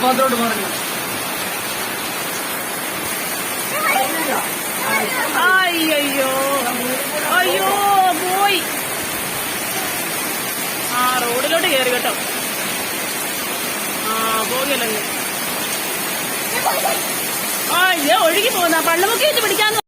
മാത്രോട്ട് പറഞ്ഞു. അയ്യോ അയ്യോ പോയി. ആ റോഡിലോട്ട് കയറി കേട്ടോ. ആ പോകല്ലേ. ആ ഇത് ഒഴുകി പോകുന്ന പള്ളുമുക്കി വെച്ച് പിടിക്കാന്ന്